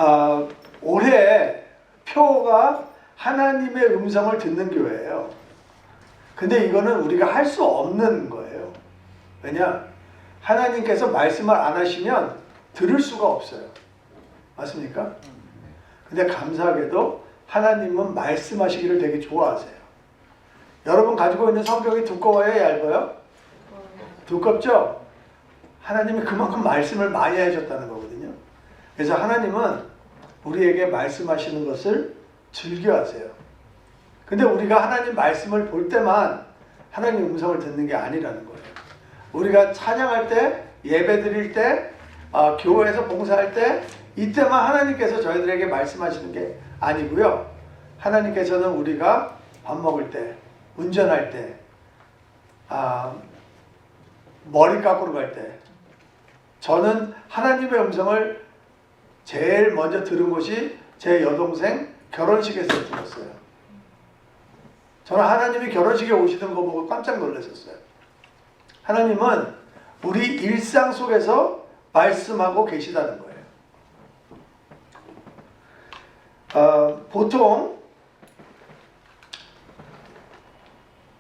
아, 올해 표가 하나님의 음성을 듣는 교회예요. 근데 이거는 우리가 할 수 없는 거예요. 왜냐? 하나님께서 말씀을 안 하시면 들을 수가 없어요. 맞습니까? 근데 감사하게도 하나님은 말씀하시기를 되게 좋아하세요. 여러분 가지고 있는 성경이 두꺼워요? 얇아요? 두껍죠? 하나님이 그만큼 말씀을 많이 해줬다는 거거든요. 그래서 하나님은 우리에게 말씀하시는 것을 즐겨하세요. 근데 우리가 하나님 말씀을 볼 때만 하나님 음성을 듣는 게 아니라는 거예요. 우리가 찬양할 때, 예배 드릴 때, 교회에서 봉사할 때 이때만 하나님께서 저희들에게 말씀하시는 게 아니고요. 하나님께서는 우리가 밥 먹을 때, 운전할 때, 머리 깎으러 갈 때, 저는 하나님의 음성을 제일 먼저 들은 곳이 제 여동생 결혼식에서 들었어요. 저는 하나님이 결혼식에 오시는 거 보고 깜짝 놀랐었어요. 하나님은 우리 일상 속에서 말씀하고 계시다는 거예요. 보통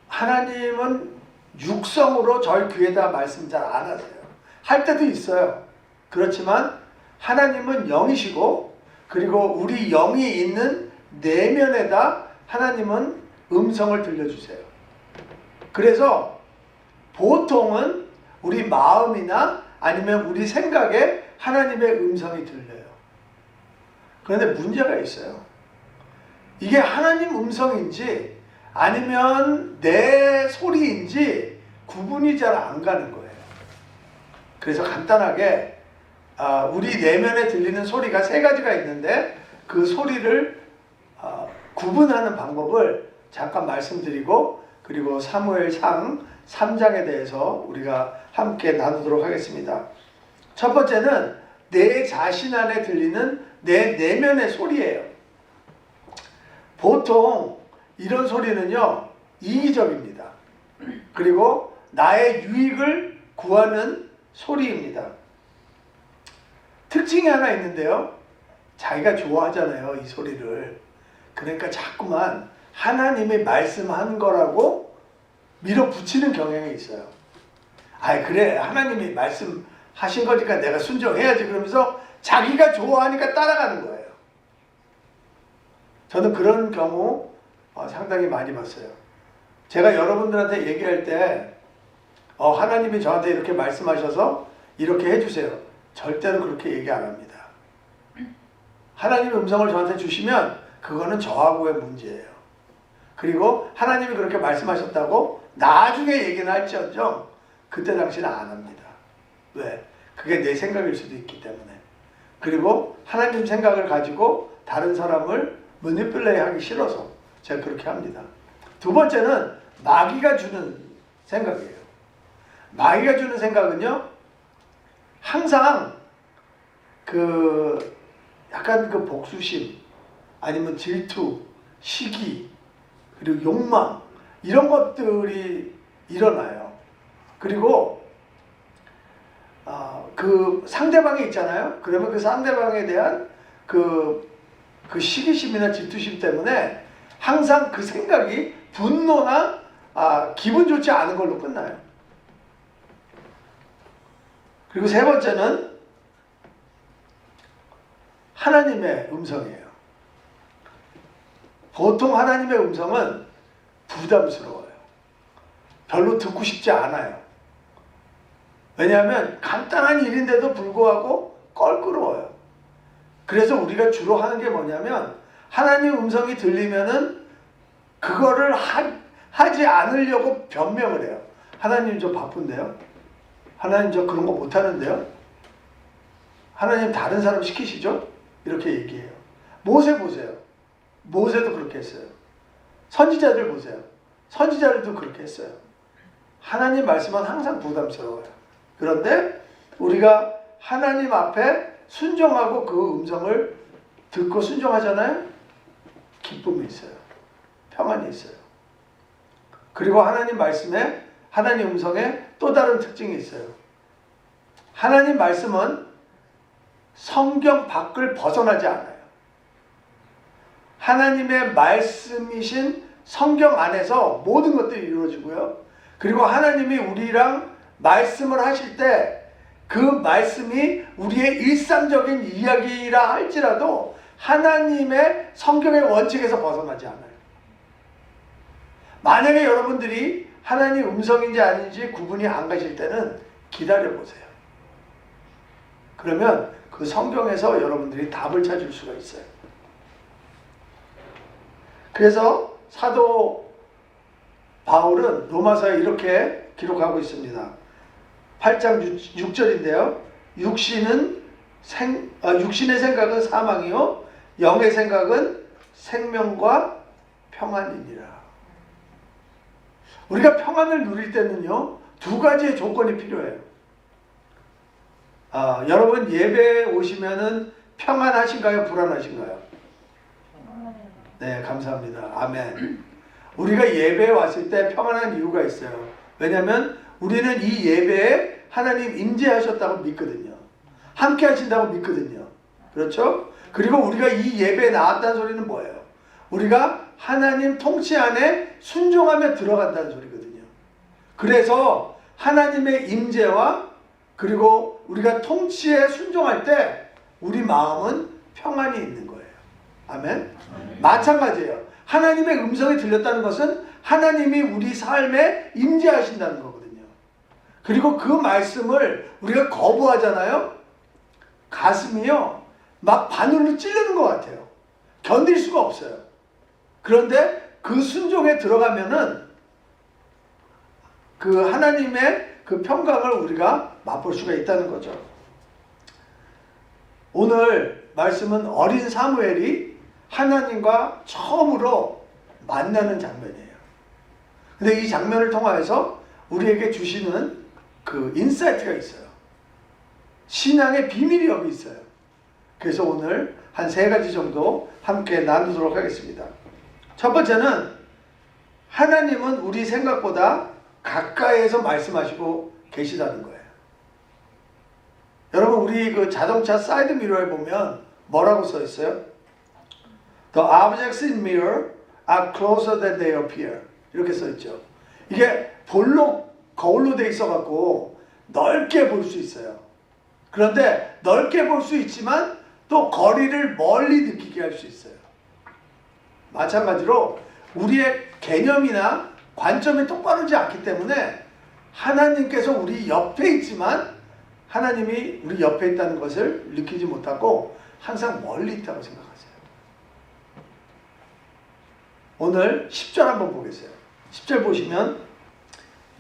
하나님은 육성으로 저희 귀에다 말씀 잘 안 하세요. 할 때도 있어요. 그렇지만 하나님은 영이시고, 그리고 우리 영이 있는 내면에다 하나님은 음성을 들려주세요. 그래서 보통은 우리 마음이나 아니면 우리 생각에 하나님의 음성이 들려요. 그런데 문제가 있어요. 이게 하나님 음성인지 아니면 내 소리인지 구분이 잘 안 가는 거예요. 그래서 간단하게 우리 내면에 들리는 소리가 세 가지가 있는데 그 소리를 구분하는 방법을 잠깐 말씀드리고, 그리고 사무엘상 3장에 대해서 우리가 함께 나누도록 하겠습니다. 첫 번째는 내 자신 안에 들리는 내 내면의 소리예요. 보통 이런 소리는요, 이기적입니다. 그리고 나의 유익을 구하는 소리입니다. 특징이 하나 있는데요, 자기가 좋아하잖아요, 이 소리를. 그러니까 자꾸만 하나님이 말씀한 거라고 밀어붙이는 경향이 있어요. 그래, 하나님이 말씀하신 거니까 내가 순종해야지, 그러면서 자기가 좋아하니까 따라가는 거예요. 저는 그런 경우 상당히 많이 봤어요. 제가 여러분들한테 얘기할 때 하나님이 저한테 이렇게 말씀하셔서 이렇게 해주세요, 절대로 그렇게 얘기 안 합니다. 하나님의 음성을 저한테 주시면 그거는 저하고의 문제예요. 그리고 하나님이 그렇게 말씀하셨다고 나중에 얘기는 할지언정 그때 당시는 안 합니다. 왜? 그게 내 생각일 수도 있기 때문에. 그리고 하나님 생각을 가지고 다른 사람을 매니플레이 하기 싫어서 제가 그렇게 합니다. 두 번째는 마귀가 주는 생각이에요. 마귀가 주는 생각은요, 항상 약간 복수심, 아니면 질투, 시기, 그리고 욕망, 이런 것들이 일어나요. 그리고 그 상대방이 있잖아요. 그러면 그 상대방에 대한 그 시기심이나 질투심 때문에 항상 그 생각이 분노나 기분 좋지 않은 걸로 끝나요. 그리고 세 번째는 하나님의 음성이에요. 보통 하나님의 음성은 부담스러워요. 별로 듣고 싶지 않아요. 왜냐하면 간단한 일인데도 불구하고 껄끄러워요. 그래서 우리가 주로 하는 게 뭐냐면, 하나님 음성이 들리면은 그거를 하지 않으려고 변명을 해요. 하나님 저 바쁜데요? 하나님 저 그런 거 못하는데요? 하나님 다른 사람 시키시죠? 이렇게 얘기해요. 모세 보세요. 모세도 그렇게 했어요. 선지자들 보세요. 선지자들도 그렇게 했어요. 하나님 말씀은 항상 부담스러워요. 그런데 우리가 하나님 앞에 순종하고 그 음성을 듣고 순종하잖아요. 기쁨이 있어요. 평안이 있어요. 그리고 하나님 말씀에, 하나님 음성에 또 다른 특징이 있어요. 하나님 말씀은 성경 밖을 벗어나지 않아요. 하나님의 말씀이신 성경 안에서 모든 것들이 이루어지고요. 그리고 하나님이 우리랑 말씀을 하실 때 그 말씀이 우리의 일상적인 이야기라 할지라도 하나님의 성경의 원칙에서 벗어나지 않아요. 만약에 여러분들이 하나님 음성인지 아닌지 구분이 안 가실 때는 기다려보세요. 그러면 그 성경에서 여러분들이 답을 찾을 수가 있어요. 그래서 사도 바울은 로마서에 이렇게 기록하고 있습니다. 8장 6절인데요. 육신의 생각은 사망이요 영의 생각은 생명과 평안이니라. 우리가 평안을 누릴 때는요, 두 가지의 조건이 필요해요. 여러분 예배에 오시면은 평안하신가요? 불안하신가요? 네, 감사합니다. 아멘. 우리가 예배에 왔을 때 평안한 이유가 있어요. 왜냐하면 우리는 이 예배에 하나님 임재하셨다고 믿거든요. 함께 하신다고 믿거든요. 그렇죠? 그리고 우리가 이 예배에 나왔다는 소리는 뭐예요? 우리가 하나님 통치 안에 순종하며 들어간다는 소리거든요. 그래서 하나님의 임재와 그리고 우리가 통치에 순종할 때 우리 마음은 평안이 있는 거예요. 아멘? 마찬가지예요. 하나님의 음성이 들렸다는 것은 하나님이 우리 삶에 임재하신다는 거거든요. 그리고 그 말씀을 우리가 거부하잖아요. 가슴이요, 막 바늘로 찌르는 것 같아요. 견딜 수가 없어요. 그런데 그 순종에 들어가면은 그 하나님의 그 평강을 우리가 맛볼 수가 있다는 거죠. 오늘 말씀은 어린 사무엘이 하나님과 처음으로 만나는 장면이에요. 근데 이 장면을 통하여서 우리에게 주시는 그 인사이트가 있어요. 신앙의 비밀이 여기 있어요. 그래서 오늘 한 3가지 정도 함께 나누도록 하겠습니다. 첫 번째는 하나님은 우리 생각보다 가까이에서 말씀하시고 계시다는 거예요. 여러분, 우리 그 자동차 사이드 미러에 보면 뭐라고 써 있어요? The objects in mirror are closer than they appear. 이렇게 써 있죠. 이게 볼록 거울로 돼 있어 갖고 넓게 볼 수 있어요. 그런데 넓게 볼 수 있지만 또 거리를 멀리 느끼게 할 수 있어요. 마찬가지로 우리의 개념이나 관점이 똑바르지 않기 때문에 하나님께서 우리 옆에 있지만 하나님이 우리 옆에 있다는 것을 느끼지 못하고 항상 멀리 있다고 생각하세요. 오늘 10절 한번 보겠어요. 10절 보시면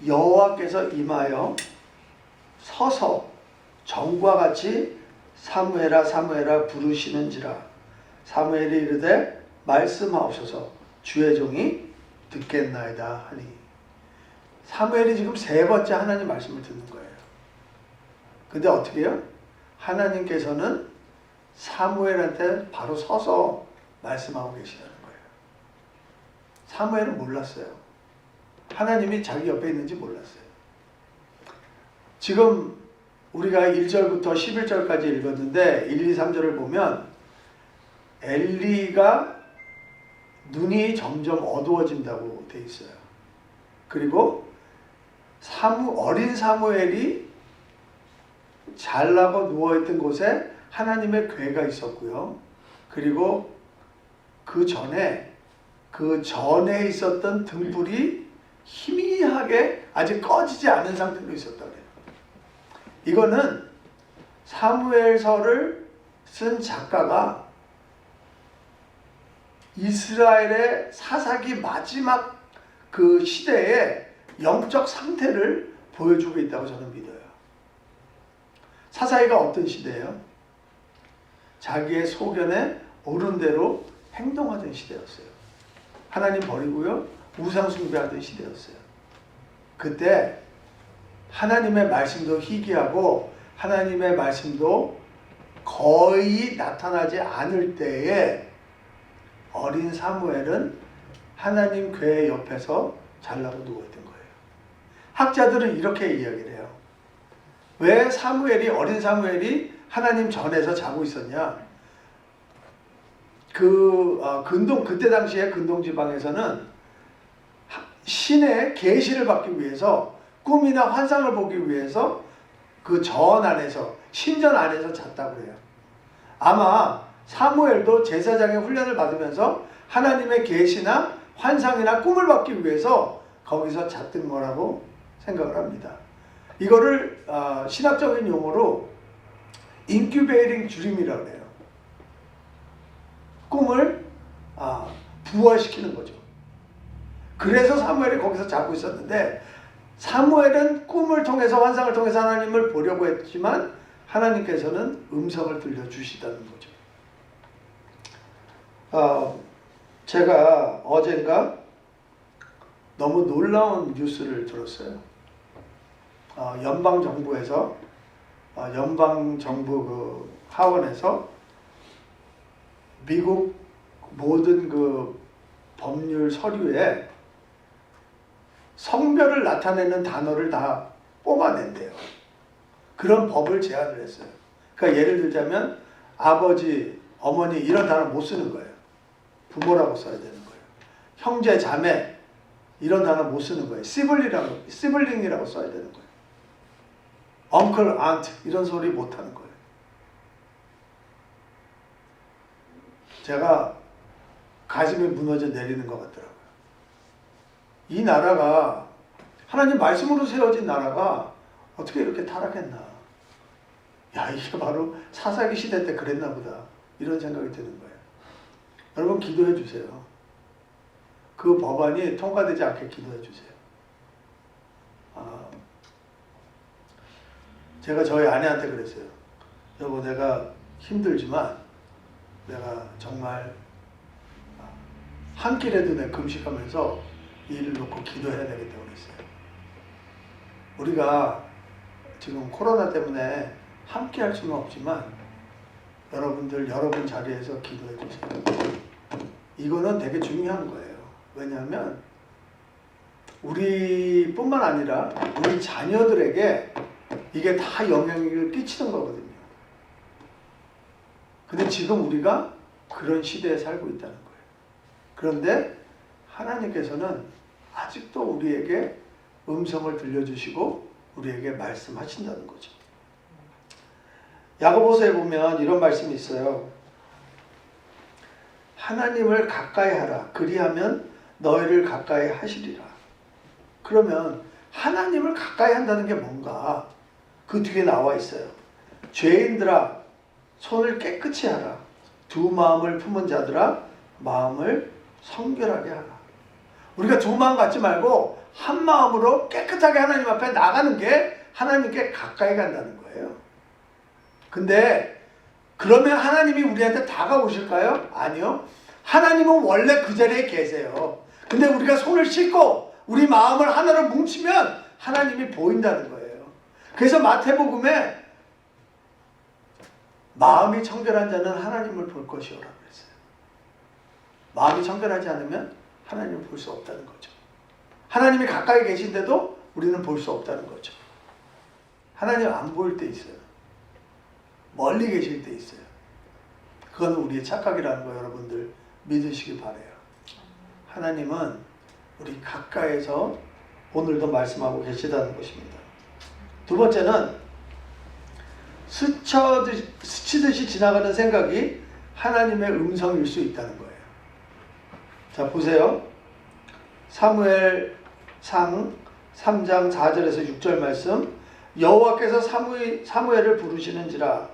여호와께서 임하여 서서 전과 같이 사무엘아 사무엘아 부르시는지라. 사무엘이 이르되 말씀하옵소서 주의 종이 듣겠나이다 하니. 사무엘이 지금 3번째 하나님 말씀을 듣는 거예요. 근데 어떻게 해요? 하나님께서는 사무엘한테 바로 서서 말씀하고 계시다는 거예요. 사무엘은 몰랐어요. 하나님이 자기 옆에 있는지 몰랐어요. 지금 우리가 1절부터 11절까지 읽었는데 1, 2, 3절을 보면 엘리가 눈이 점점 어두워진다고 돼 있어요. 그리고 어린 사무엘이 잘나고 누워있던 곳에 하나님의 궤가 있었고요. 그리고 그 전에 있었던 등불이 희미하게 아직 꺼지지 않은 상태로 있었다 그래요. 이거는 사무엘서를 쓴 작가가 이스라엘의 사사기 마지막 그 시대의 영적 상태를 보여주고 있다고 저는 믿어요. 사사기가 어떤 시대예요? 자기의 소견에 옳은 대로 행동하던 시대였어요. 하나님 버리고요, 우상 숭배하던 시대였어요. 그때 하나님의 말씀도 희귀하고 하나님의 말씀도 거의 나타나지 않을 때에 어린 사무엘은 하나님 궤 옆에서 잘나고 누워있던 거예요. 학자들은 이렇게 이야기를 해요. 왜 어린 사무엘이 하나님 전에서 자고 있었냐? 그때 당시에 근동 지방에서는 신의 계시를 받기 위해서, 꿈이나 환상을 보기 위해서 그 전 안에서, 신전 안에서 잤다고 해요. 아마 사무엘도 제사장의 훈련을 받으면서 하나님의 계시나 환상이나 꿈을 받기 위해서 거기서 잤던 거라고 생각을 합니다. 이거를 신학적인 용어로 인큐베이팅 드림이라고 해요. 꿈을 부활시키는 거죠. 그래서 사무엘이 거기서 자고 있었는데, 사무엘은 꿈을 통해서, 환상을 통해서 하나님을 보려고 했지만 하나님께서는 음성을 들려주시다는 거죠. 제가 어젠가 너무 놀라운 뉴스를 들었어요. 연방정부에서, 연방정부 그 하원에서 미국 모든 그 법률 서류에 성별을 나타내는 단어를 다 뽑아낸대요. 그런 법을 제안을 했어요. 그러니까 예를 들자면 아버지, 어머니 이런 단어 못 쓰는 거예요. 부모라고 써야 되는 거예요. 형제, 자매 이런 단어 못 쓰는 거예요. 시블링이라고 써야 되는 거예요. uncle, aunt 이런 소리 못 하는 거예요. 제가 가슴이 무너져 내리는 것 같더라고요. 이 나라가, 하나님 말씀으로 세워진 나라가 어떻게 이렇게 타락했나. 야, 이게 바로 사사기 시대 때 그랬나 보다. 이런 생각이 드는 거예요. 여러분 기도해 주세요. 그 법안이 통과되지 않게 기도해 주세요. 제가 저희 아내한테 그랬어요. 여보, 내가 힘들지만 내가 정말 한 끼라도 내 금식하면서 이 일을 놓고 기도해야 되겠다고 그랬어요. 우리가 지금 코로나 때문에 함께 할 수는 없지만 여러분들 여러분 자리에서 기도해 주세요. 이거는 되게 중요한 거예요. 왜냐하면 우리뿐만 아니라 우리 자녀들에게 이게 다 영향을 끼치는 거거든요. 근데 지금 우리가 그런 시대에 살고 있다는 거예요. 그런데 하나님께서는 아직도 우리에게 음성을 들려주시고 우리에게 말씀하신다는 거죠. 야고보서에 보면 이런 말씀이 있어요. 하나님을 가까이 하라. 그리하면 너희를 가까이 하시리라. 그러면 하나님을 가까이 한다는 게 뭔가? 그 뒤에 나와 있어요. 죄인들아 손을 깨끗이 하라. 두 마음을 품은 자들아 마음을 성결하게 하라. 우리가 두 마음 갖지 말고 한 마음으로 깨끗하게 하나님 앞에 나가는 게 하나님께 가까이 간다는 거예요. 근데 그러면 하나님이 우리한테 다가오실까요? 아니요. 하나님은 원래 그 자리에 계세요. 근데 우리가 손을 씻고 우리 마음을 하나로 뭉치면 하나님이 보인다는 거예요. 그래서 마태복음에 마음이 청결한 자는 하나님을 볼 것이오라고 했어요. 마음이 청결하지 않으면 하나님을 볼 수 없다는 거죠. 하나님이 가까이 계신데도 우리는 볼 수 없다는 거죠. 하나님 안 보일 때 있어요. 멀리 계실 때 있어요. 그건 우리의 착각이라는 거 여러분들 믿으시기 바라요. 하나님은 우리 가까이에서 오늘도 말씀하고 계시다는 것입니다. 두 번째는 스치듯이 지나가는 생각이 하나님의 음성일 수 있다는 거예요. 자, 보세요. 사무엘상 3장 4절에서 6절 말씀. 여호와께서 사무엘을 부르시는지라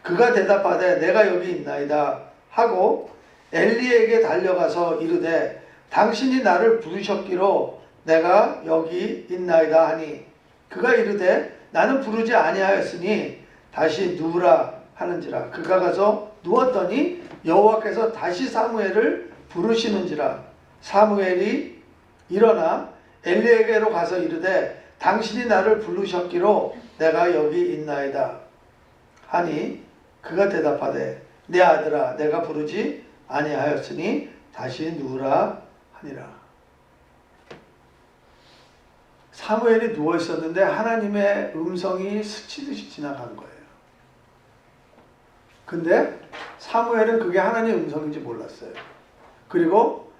그가 대답하되 내가 여기 있나이다 하고 엘리에게 달려가서 이르되 당신이 나를 부르셨기로 내가 여기 있나이다 하니 그가 이르되 나는 부르지 아니하였으니 다시 누우라 하는지라. 그가 가서 누웠더니 여호와께서 다시 사무엘을 부르시는지라. 사무엘이 일어나 엘리에게로 가서 이르되 당신이 나를 부르셨기로 내가 여기 있나이다 하니 그가 대답하되 내 아들아 내가 부르지 아니하였으니 다시 누우라 하니라. 사무엘이 누워 있었는데 하나님의 음성이 스치듯이 지나간 거예요. 근데 사무엘은 그게 하나님의 음성인지 몰랐어요. 그리고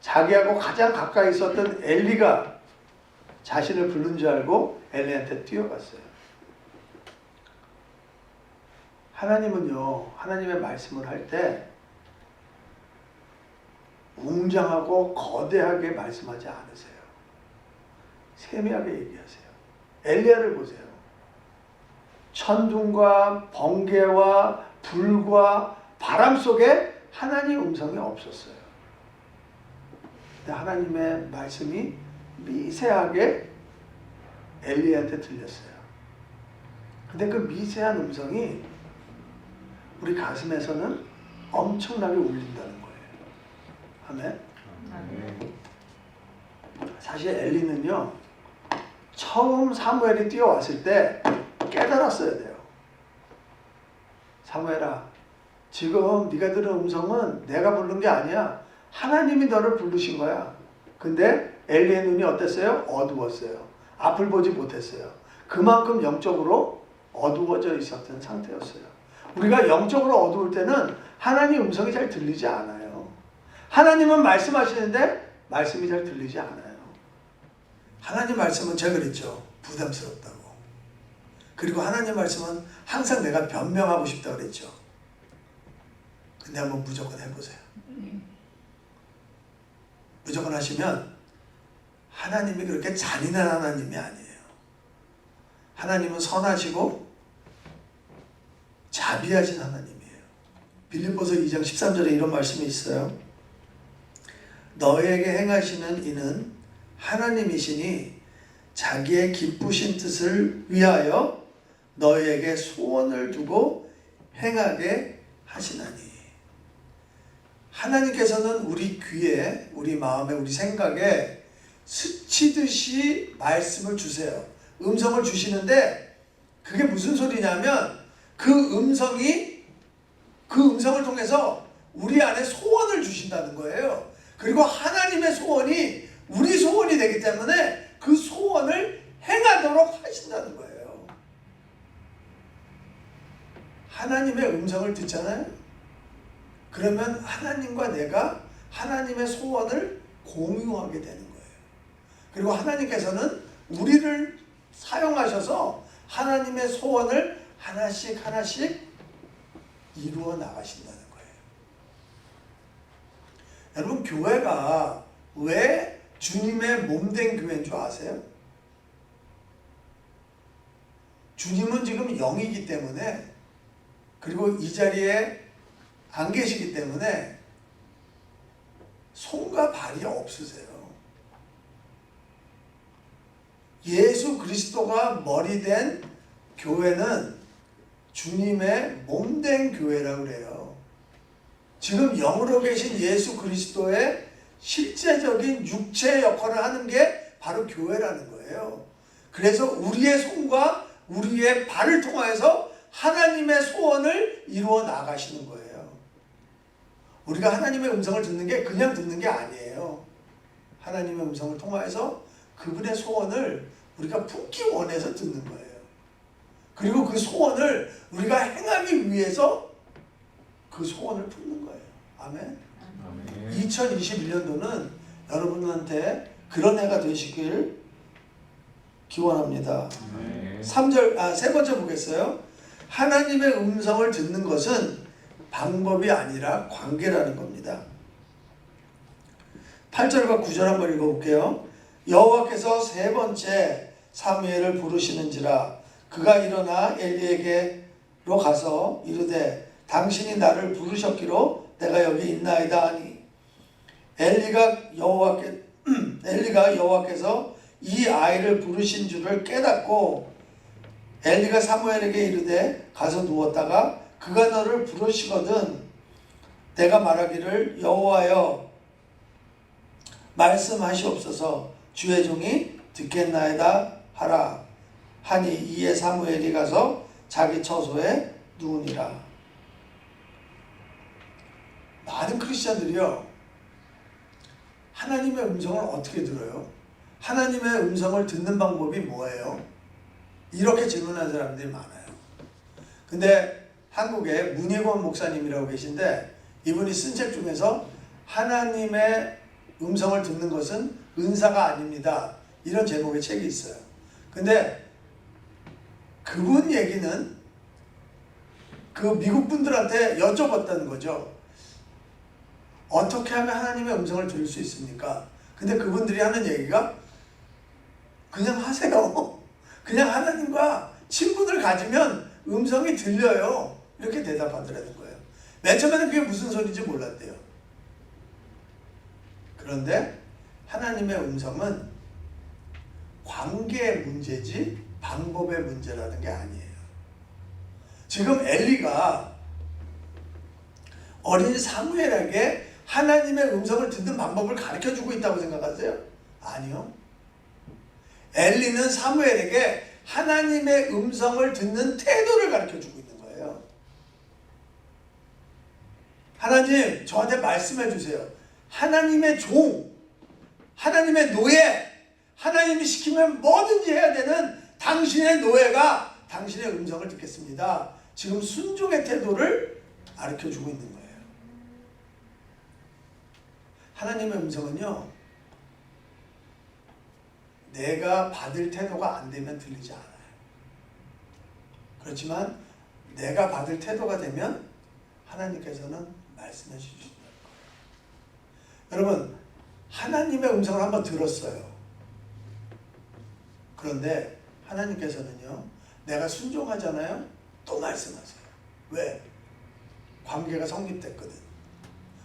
자기하고 가장 가까이 있었던 엘리가 자신을 부른 줄 알고 엘리한테 뛰어갔어요. 하나님은요, 하나님의 말씀을 할 때 웅장하고 거대하게 말씀하지 않으세요. 세미하게 얘기하세요. 엘리야를 보세요. 천둥과 번개와 불과 바람 속에 하나님의 음성이 없었어요. 근데 하나님의 말씀이 미세하게 엘리야한테 들렸어요. 근데 그 미세한 음성이 우리 가슴에서는 엄청나게 울린다는 거예요. 아멘. 사실 엘리는요, 처음 사무엘이 뛰어왔을 때 깨달았어야 돼요. 사무엘아, 지금 네가 들은 음성은 내가 부른 게 아니야. 하나님이 너를 부르신 거야. 근데 엘리의 눈이 어땠어요? 어두웠어요. 앞을 보지 못했어요. 그만큼 영적으로 어두워져 있었던 상태였어요. 우리가 영적으로 어두울 때는 하나님 음성이 잘 들리지 않아요. 하나님은 말씀하시는데 말씀이 잘 들리지 않아요. 하나님 말씀은 제가 그랬죠. 부담스럽다고. 그리고 하나님 말씀은 항상 내가 변명하고 싶다고 그랬죠. 근데 한번 무조건 해보세요. 무조건 하시면 하나님이 그렇게 잔인한 하나님이 아니에요. 하나님은 선하시고 자비하신 하나님이에요. 빌립보서 2장 13절에 이런 말씀이 있어요. 너에게 행하시는 이는 하나님이시니 자기의 기쁘신 뜻을 위하여 너에게 소원을 두고 행하게 하시나니. 하나님께서는 우리 귀에, 우리 마음에, 우리 생각에 스치듯이 말씀을 주세요. 음성을 주시는데 그게 무슨 소리냐면 그 음성을 통해서 우리 안에 소원을 주신다는 거예요. 그리고 하나님의 소원이 우리 소원이 되기 때문에 그 소원을 행하도록 하신다는 거예요. 하나님의 음성을 듣잖아요. 그러면 하나님과 내가 하나님의 소원을 공유하게 되는 거예요. 그리고 하나님께서는 우리를 사용하셔서 하나님의 소원을 하나씩 하나씩 이루어 나가신다는 거예요. 여러분, 교회가 왜 주님의 몸된 교회인 줄 아세요? 주님은 지금 영이기 때문에, 그리고 이 자리에 안 계시기 때문에 손과 발이 없으세요. 예수 그리스도가 머리 된 교회는 주님의 몸된 교회라고 그래요. 지금 영으로 계신 예수 그리스도의 실제적인 육체의 역할을 하는 게 바로 교회라는 거예요. 그래서 우리의 손과 우리의 발을 통해서 하나님의 소원을 이루어 나가시는 거예요. 우리가 하나님의 음성을 듣는 게 그냥 듣는 게 아니에요. 하나님의 음성을 통해서 그분의 소원을 우리가 품기 원해서 듣는 거예요. 그리고 그 소원을 우리가 행하기 위해서 그 소원을 품는 거예요. 아멘. 2021년도는 여러분한테 그런 해가 되시길 기원합니다. 세 번째 보겠어요. 하나님의 음성을 듣는 것은 방법이 아니라 관계라는 겁니다. 8절과 9절 한번 읽어볼게요. 여호와께서 세 번째 사무엘을 부르시는지라 그가 일어나 엘리에게로 가서 이르되 당신이 나를 부르셨기로 내가 여기 있나이다 하니 엘리가 여호와께서 이 아이를 부르신 줄을 깨닫고 엘리가 사무엘에게 이르되 가서 누웠다가 그가 너를 부르시거든 내가 말하기를 여호와여 말씀하시옵소서 주의 종이 듣겠나이다 하라 하니 이에 사무엘이 가서 자기 처소에 누우니라. 많은 크리스찬들이요 하나님의 음성을 어떻게 들어요? 하나님의 음성을 듣는 방법이 뭐예요? 이렇게 질문하는 사람들이 많아요. 근데 한국에 문희권 목사님이라고 계신데 이분이 쓴 책 중에서 하나님의 음성을 듣는 것은 은사가 아닙니다. 이런 제목의 책이 있어요. 근데 그분 얘기는 그 미국 분들한테 여쭤봤다는 거죠. 어떻게 하면 하나님의 음성을 들을 수 있습니까? 근데 그분들이 하는 얘기가 그냥 하세요. 그냥 하나님과 친분을 가지면 음성이 들려요. 이렇게 대답하더라는 거예요. 맨 처음에는 그게 무슨 소리인지 몰랐대요. 그런데 하나님의 음성은 관계의 문제지 방법의 문제라는 게 아니에요. 지금 엘리가 어린 사무엘에게 하나님의 음성을 듣는 방법을 가르쳐주고 있다고 생각하세요? 아니요. 엘리는 사무엘에게 하나님의 음성을 듣는 태도를 가르쳐주고 있는 거예요. 하나님, 저한테 말씀해 주세요. 하나님의 종, 하나님의 노예, 하나님이 시키면 뭐든지 해야 되는 당신의 노예가 당신의 음성을 듣겠습니다. 지금 순종의 태도를 가르쳐주고 있는 거예요. 하나님의 음성은요, 내가 받을 태도가 안 되면 들리지 않아요. 그렇지만 내가 받을 태도가 되면 하나님께서는 말씀해 주신다는 거예요. 여러분, 하나님의 음성을 한번 들었어요. 그런데 하나님께서는요, 내가 순종하잖아요, 또 말씀하세요. 왜? 관계가 성립됐거든.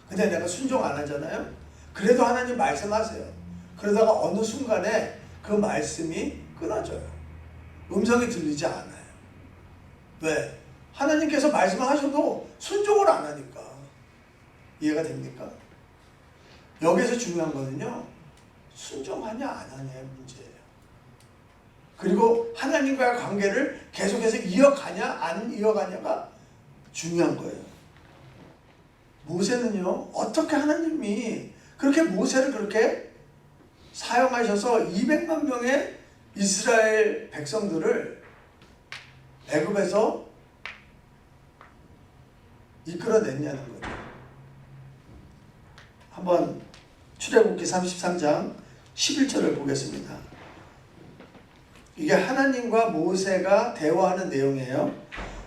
근데 내가 순종 안 하잖아요, 그래도 하나님 말씀하세요. 그러다가 어느 순간에 그 말씀이 끊어져요. 음성이 들리지 않아요. 왜? 하나님께서 말씀을 하셔도 순종을 안 하니까. 이해가 됩니까? 여기서 중요한 거는요, 순종하냐 안 하냐의 문제예요. 그리고 하나님과의 관계를 계속해서 이어가냐 안 이어가냐가 중요한 거예요. 모세는요, 어떻게 하나님이 그렇게 모세를 그렇게 사용하셔서 200만 명의 이스라엘 백성들을 애굽에서 이끌어냈냐는 거예요. 한번 출애굽기 33장 11절을 보겠습니다. 이게 하나님과 모세가 대화하는 내용이에요.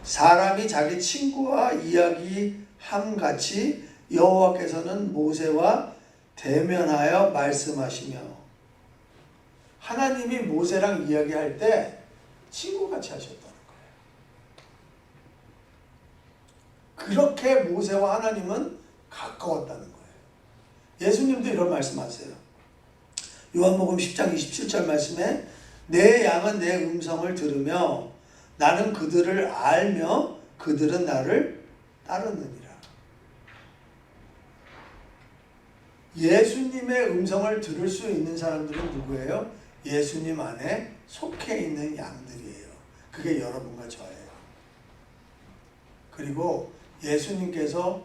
사람이 자기 친구와 이야기함같이 여호와께서는 모세와 대면하여 말씀하시며, 하나님이 모세랑 이야기할 때 친구같이 하셨다는 거예요. 그렇게 모세와 하나님은 가까웠다는 거예요. 예수님도 이런 말씀하세요. 요한복음 10장 27절 말씀에 내 양은 내 음성을 들으며 나는 그들을 알며 그들은 나를 따르느니라. 예수님의 음성을 들을 수 있는 사람들은 누구예요? 예수님 안에 속해 있는 양들이에요. 그게 여러분과 저예요. 그리고 예수님께서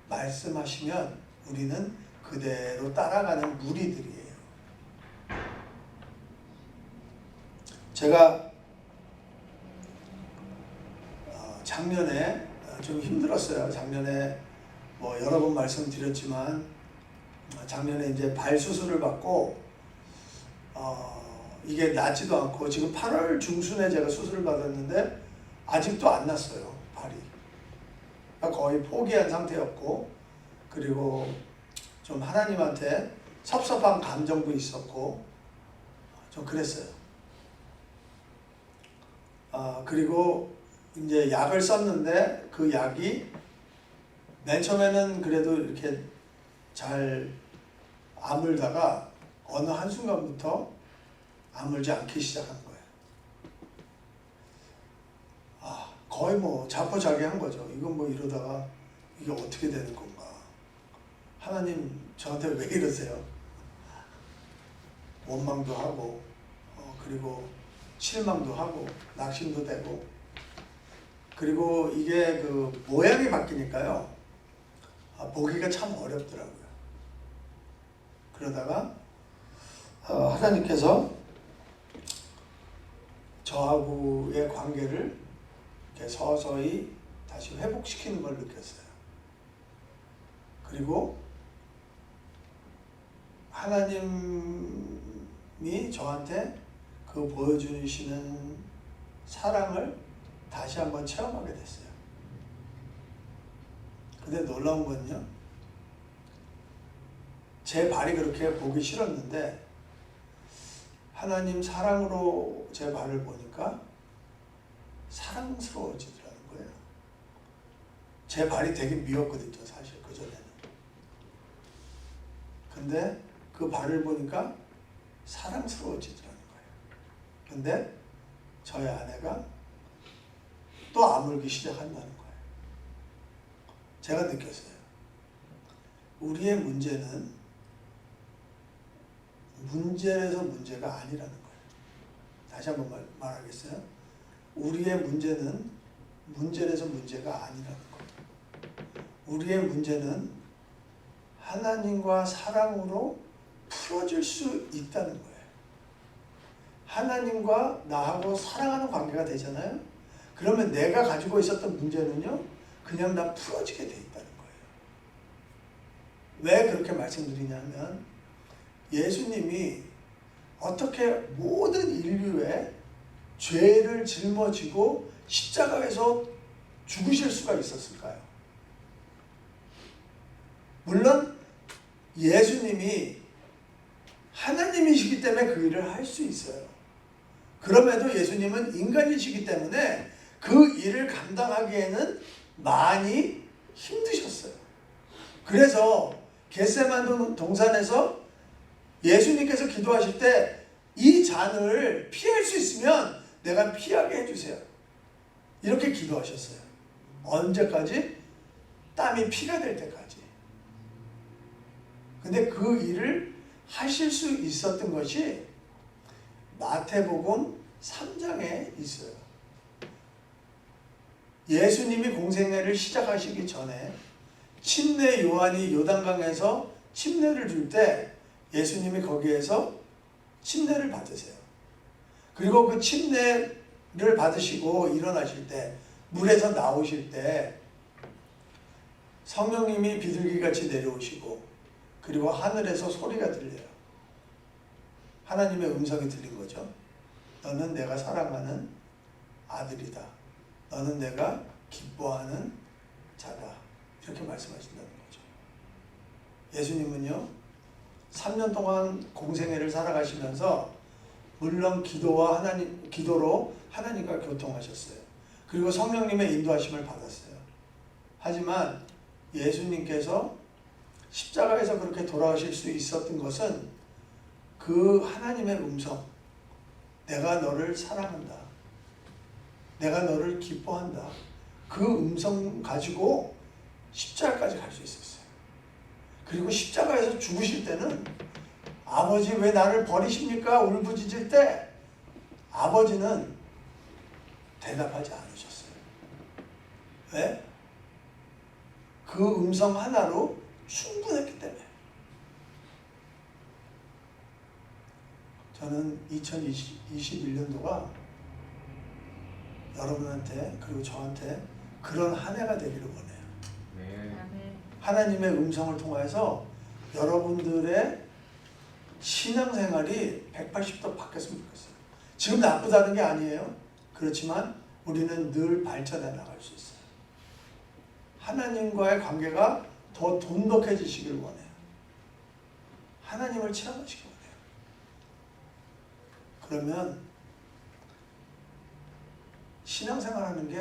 말씀하시면 우리는 그대로 따라가는 무리들이에요. 제가 작년에 좀 힘들었어요. 작년에 뭐 여러 번 말씀드렸지만 작년에 이제 발 수술을 받고 이게 낫지도 않고 지금 8월 중순에 제가 수술을 받았는데 아직도 안 났어요, 발이. 거의 포기한 상태였고, 그리고 좀 하나님한테 섭섭한 감정도 있었고 좀 그랬어요. 그리고 이제 약을 썼는데 그 약이 맨 처음에는 그래도 이렇게 잘 아물다가 어느 한순간부터 아물지 않기 시작한 거예요. 거의 뭐 자포자기한 거죠. 이건 뭐 이러다가 이게 어떻게 되는 건가. 하나님 저한테 왜 이러세요? 원망도 하고 그리고 실망도 하고 낙심도 되고, 그리고 이게 그 모양이 바뀌니까요, 보기가 참 어렵더라고요. 그러다가 하나님께서 저하고의 관계를 이렇게 서서히 다시 회복시키는 걸 느꼈어요. 그리고 하나님이 저한테 그 보여주시는 사랑을 다시 한번 체험하게 됐어요. 근데 놀라운 건요, 제 발이 그렇게 보기 싫었는데 하나님 사랑으로 제 발을 보니까 사랑스러워지더라는 거예요. 제 발이 되게 미웠거든요, 사실 그전에는. 근데 그 발을 보니까 사랑스러워지더라는 거예요. 근데 저희 아내가 또 아물기 시작한다는 거예요. 제가 느꼈어요. 우리의 문제는 문제에서 문제가 아니라는 거예요. 다시 한번 말하겠어요. 우리의 문제는 문제에서 문제가 아니라는 거예요. 우리의 문제는 하나님과 사랑으로 풀어질 수 있다는 거예요. 하나님과 나하고 사랑하는 관계가 되잖아요. 그러면 내가 가지고 있었던 문제는요, 그냥 다 풀어지게 돼 있다는 거예요. 왜 그렇게 말씀드리냐면, 예수님이 어떻게 모든 인류의 죄를 짊어지고 십자가에서 죽으실 수가 있었을까요? 물론 예수님이 하나님이시기 때문에 그 일을 할 수 있어요. 그럼에도 예수님은 인간이시기 때문에 그 일을 감당하기에는 많이 힘드셨어요. 그래서 겟세마네 동산에서 예수님께서 기도하실 때 이 잔을 피할 수 있으면 내가 피하게 해주세요. 이렇게 기도하셨어요. 언제까지? 땀이 피가 될 때까지. 근데 그 일을 하실 수 있었던 것이 마태복음 3장에 있어요. 예수님이 공생애를 시작하시기 전에 침례 요한이 요단강에서 침례를 줄 때 예수님이 거기에서 침례를 받으세요. 그리고 그 침례를 받으시고 일어나실 때, 물에서 나오실 때 성령님이 비둘기같이 내려오시고, 그리고 하늘에서 소리가 들려요. 하나님의 음성이 들린 거죠. 너는 내가 사랑하는 아들이다. 너는 내가 기뻐하는 자다. 이렇게 말씀하신다는 거죠. 예수님은요, 3년 동안 공생애를 살아가시면서 물론 기도로 하나님과 교통하셨어요. 그리고 성령님의 인도하심을 받았어요. 하지만 예수님께서 십자가에서 그렇게 돌아가실 수 있었던 것은 그 하나님의 음성, 내가 너를 사랑한다, 내가 너를 기뻐한다, 그 음성 가지고 십자가까지 갈 수 있었어요. 그리고 십자가에서 죽으실 때는 아버지 왜 나를 버리십니까? 울부짖을 때 아버지는 대답하지 않으셨어요. 왜? 그 음성 하나로 충분했기 때문에. 저는 2021년도가 여러분한테 그리고 저한테 그런 한 해가 되기를 원해요. 네. 하나님의 음성을 통해서 여러분들의 신앙생활이 180도 바뀌었으면 좋겠어요. 지금 나쁘다는 게 아니에요. 그렇지만 우리는 늘 발전해 나갈 수 있어요. 하나님과의 관계가 더 돈독해지시길 원해요. 하나님을 체험하시길 원해요. 그러면 신앙생활하는 게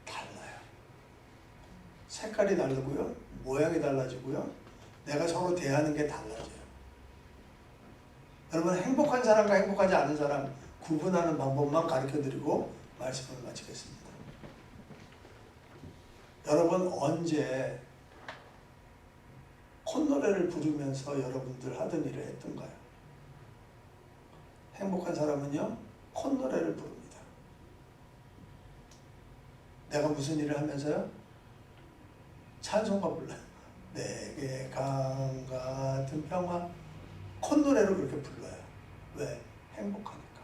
달라요. 색깔이 다르고요, 모양이 달라지고요, 내가 서로 대하는 게 달라져요. 여러분, 행복한 사람과 행복하지 않은 사람 구분하는 방법만 가르쳐드리고 말씀을 마치겠습니다. 여러분, 언제 콧노래를 부르면서 여러분들 하던 일을 했던가요? 행복한 사람은요, 콧노래를 부릅니다. 내가 무슨 일을 하면서요? 찬송가 불러요. 내게 강 같은 평화. 콧노래로 그렇게 불러요. 왜? 행복하니까.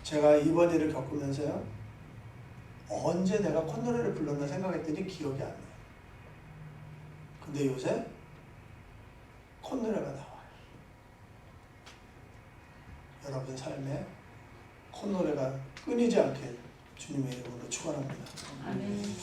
제가 이번 일을 겪으면서요, 언제 내가 콧노래를 불렀나 생각했더니 기억이 안 나요. 근데 요새 콧노래가 나와요. 여러분 삶에 콧노래가 끊이지 않게 주님의 이름으로 축원합니다. 아멘.